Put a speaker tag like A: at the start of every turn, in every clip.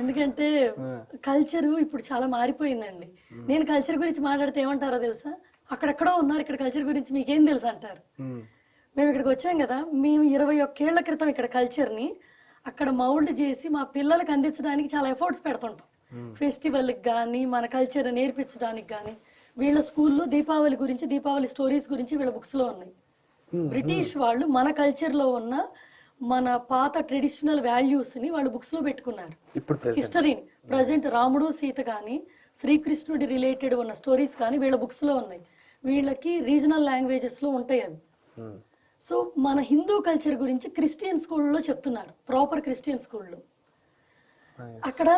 A: ఎందుకంటే కల్చర్ ఇప్పుడు చాలా మారిపోయిందండి. నేను కల్చర్ గురించి మాట్లాడితే ఏమంటారో తెలుసా, అక్కడెక్కడో ఉన్నారు, ఇక్కడ కల్చర్ గురించి మీకేం తెలుసు అంటారు. మేము ఇక్కడికి వచ్చాం కదా, మేము 21 ఏళ్ల క్రితం ఇక్కడ కల్చర్ని అక్కడ మౌల్డ్ చేసి మా పిల్లలకు అందించడానికి చాలా ఎఫర్ట్స్ పెడుతుంటాం. ఫెస్టివల్కి కానీ మన కల్చర్ నేర్పించడానికి కానీ. వీళ్ళ స్కూల్లో దీపావళి గురించి, దీపావళి స్టోరీస్ గురించి వీళ్ళ బుక్స్లో ఉన్నాయి. బ్రిటిష్ వాళ్ళు మన కల్చర్లో ఉన్న మన పాత ట్రెడిషనల్ వాల్యూస్ని వాళ్ళు బుక్స్లో పెట్టుకున్నారు. హిస్టరీని ప్రజెంట్ రాముడు సీత కానీ శ్రీకృష్ణుడి రిలేటెడ్ ఉన్న స్టోరీస్ కానీ వీళ్ళ బుక్స్లో ఉన్నాయి. వీళ్ళకి రీజనల్ లాంగ్వేజెస్లో ఉంటాయి అవి. సో మన హిందూ కల్చర్ గురించి క్రిస్టియన్ స్కూల్లో చెప్తున్నారు, ప్రాపర్ క్రిస్టియన్ స్కూల్లో. అక్కడ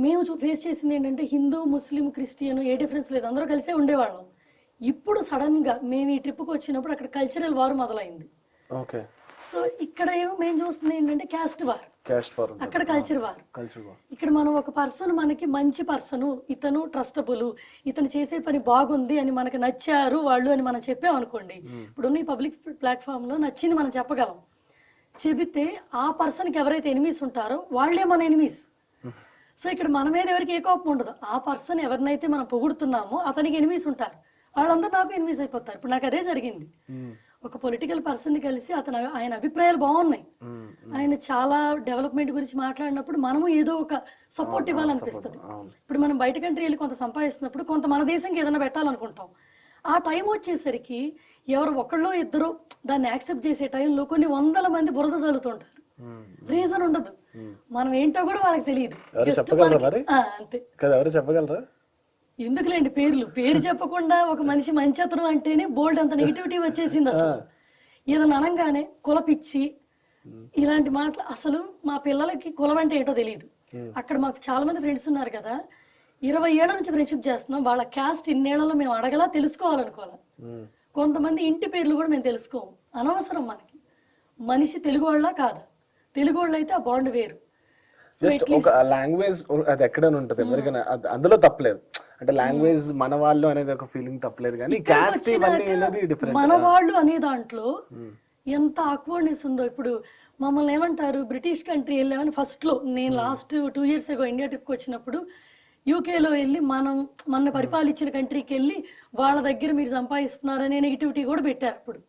A: మేము ఫేస్ చేసింది ఏంటంటే హిందూ, ముస్లిం, క్రిస్టియన్ ఏ డిఫరెన్స్ లేదు, అందరూ కలిసే ఉండేవాళ్ళం. ఇప్పుడు సడన్ గా మేము ఈ ట్రిప్కి వచ్చినప్పుడు అక్కడ కల్చరల్ వార్ మొదలైంది. సో ఇక్కడ ఏమో మేము చూస్తుంది ఏంటంటే క్యాస్ట్ వార్, అక్కడ కల్చర్ వార్. ఇక్కడ మనం ఒక పర్సన్ మనకి మంచి పర్సన్, ఇతను ట్రస్టబుల్, ఇతను చేసే పని బాగుంది అని మనకి నచ్చారు వాళ్ళు అని మనం చెప్పామనుకోండి, ఇప్పుడున్న ఈ పబ్లిక్ ప్లాట్ఫామ్ లో నచ్చింది మనం చెప్పగలం. చెబితే ఆ పర్సన్కి ఎవరైతే ఎనిమీస్ ఉంటారో వాళ్ళే మన ఎనిమీస్. సో ఇక్కడ మన మీద ఎవరికి ఏ కోపం ఉండదు, ఆ పర్సన్ ఎవరినైతే మనం పొగుడుతున్నామో అతనికి ఎనిమీస్ ఉంటారు, వాళ్ళందరూ నాకు ఎనిమీస్ అయిపోతారు. ఇప్పుడు నాకు అదే జరిగింది. ఒక పొలిటికల్ పర్సన్ని కలిసి ఆయన అభిప్రాయాలు బాగున్నాయి, ఆయన చాలా డెవలప్మెంట్ గురించి మాట్లాడినప్పుడు మనము ఏదో ఒక సపోర్ట్ ఇవ్వాలనిపిస్తుంది. ఇప్పుడు మనం బయట కంట్రీ వెళ్ళి కొంత సంపాదిస్తున్నప్పుడు కొంత మన దేశంకి ఏదైనా పెట్టాలనుకుంటాం. ఆ టైం వచ్చేసరికి ఎవరు ఒకళ్ళో ఇద్దరు దాన్ని యాక్సెప్ట్ చేసే టైంలో కొన్ని 100 మంది బురద చల్లుతుంటారు. రీజన్ ఉండదు, మనం ఏంటో కూడా వాళ్ళకి తెలియదు. అంతే
B: చెప్పగలరా?
A: ఎందుకులేండి పేరు చెప్పకుండా ఒక మనిషి మంచతను అంటేనే బోల్డ్ అంత నెగిటివిటీ వచ్చేసింది. అసలు ఏదైనా అనగానే కులపిచ్చి ఇలాంటి మాటలు. అసలు మా పిల్లలకి కులం అంటే ఏంటో తెలియదు. అక్కడ మాకు చాలా మంది ఫ్రెండ్స్ ఉన్నారు కదా, 20 ఏళ్ల నుంచి ఫ్రెండ్షిప్ చేస్తున్నాం. వాళ్ళ క్యాస్ట్ ఇన్నేళ్లలో మేము అడగలా, తెలుసుకోవాలనుకోవాలా. కొంతమంది ఇంటి పేర్లు కూడా మేము తెలుసుకోము, అనవసరం మనకి. మనిషి తెలుగు వాళ్ళ కాదా, తెలుగు వాళ్ళు అయితే ఆ బాండ్ వేరు.
B: ఒక లాంగ్వేజ్ అది ఎక్కడైనా ఉంటది ఎవరికైనా, అందులో తప్పలేదు. అంటే లాంగ్వేజ్ మన వాళ్ళు అనేది ఒక ఫీలింగ్ తప్పలేదు, కానీ క్యాస్ట్ ఇవన్నీ అనేది డిఫరెంట్.
A: మన వాళ్ళు అనే దాంట్లో ఎంత ఆక్వర్డ్నెస్ ఉందో. ఇప్పుడు మమ్మల్ని ఏమంటారు, బ్రిటిష్ కంట్రీ వెళ్ళామని ఫస్ట్ లో, నేను లాస్ట్ 2 years ago ఇండియా ట్రిప్కి వచ్చినప్పుడు యూకేలో వెళ్ళి మన పరిపాలించిన కంట్రీకి వెళ్ళి వాళ్ళ దగ్గర మీరు సంపాదిస్తున్నారనే నెగిటివిటీ కూడా పెట్టారు. అప్పుడు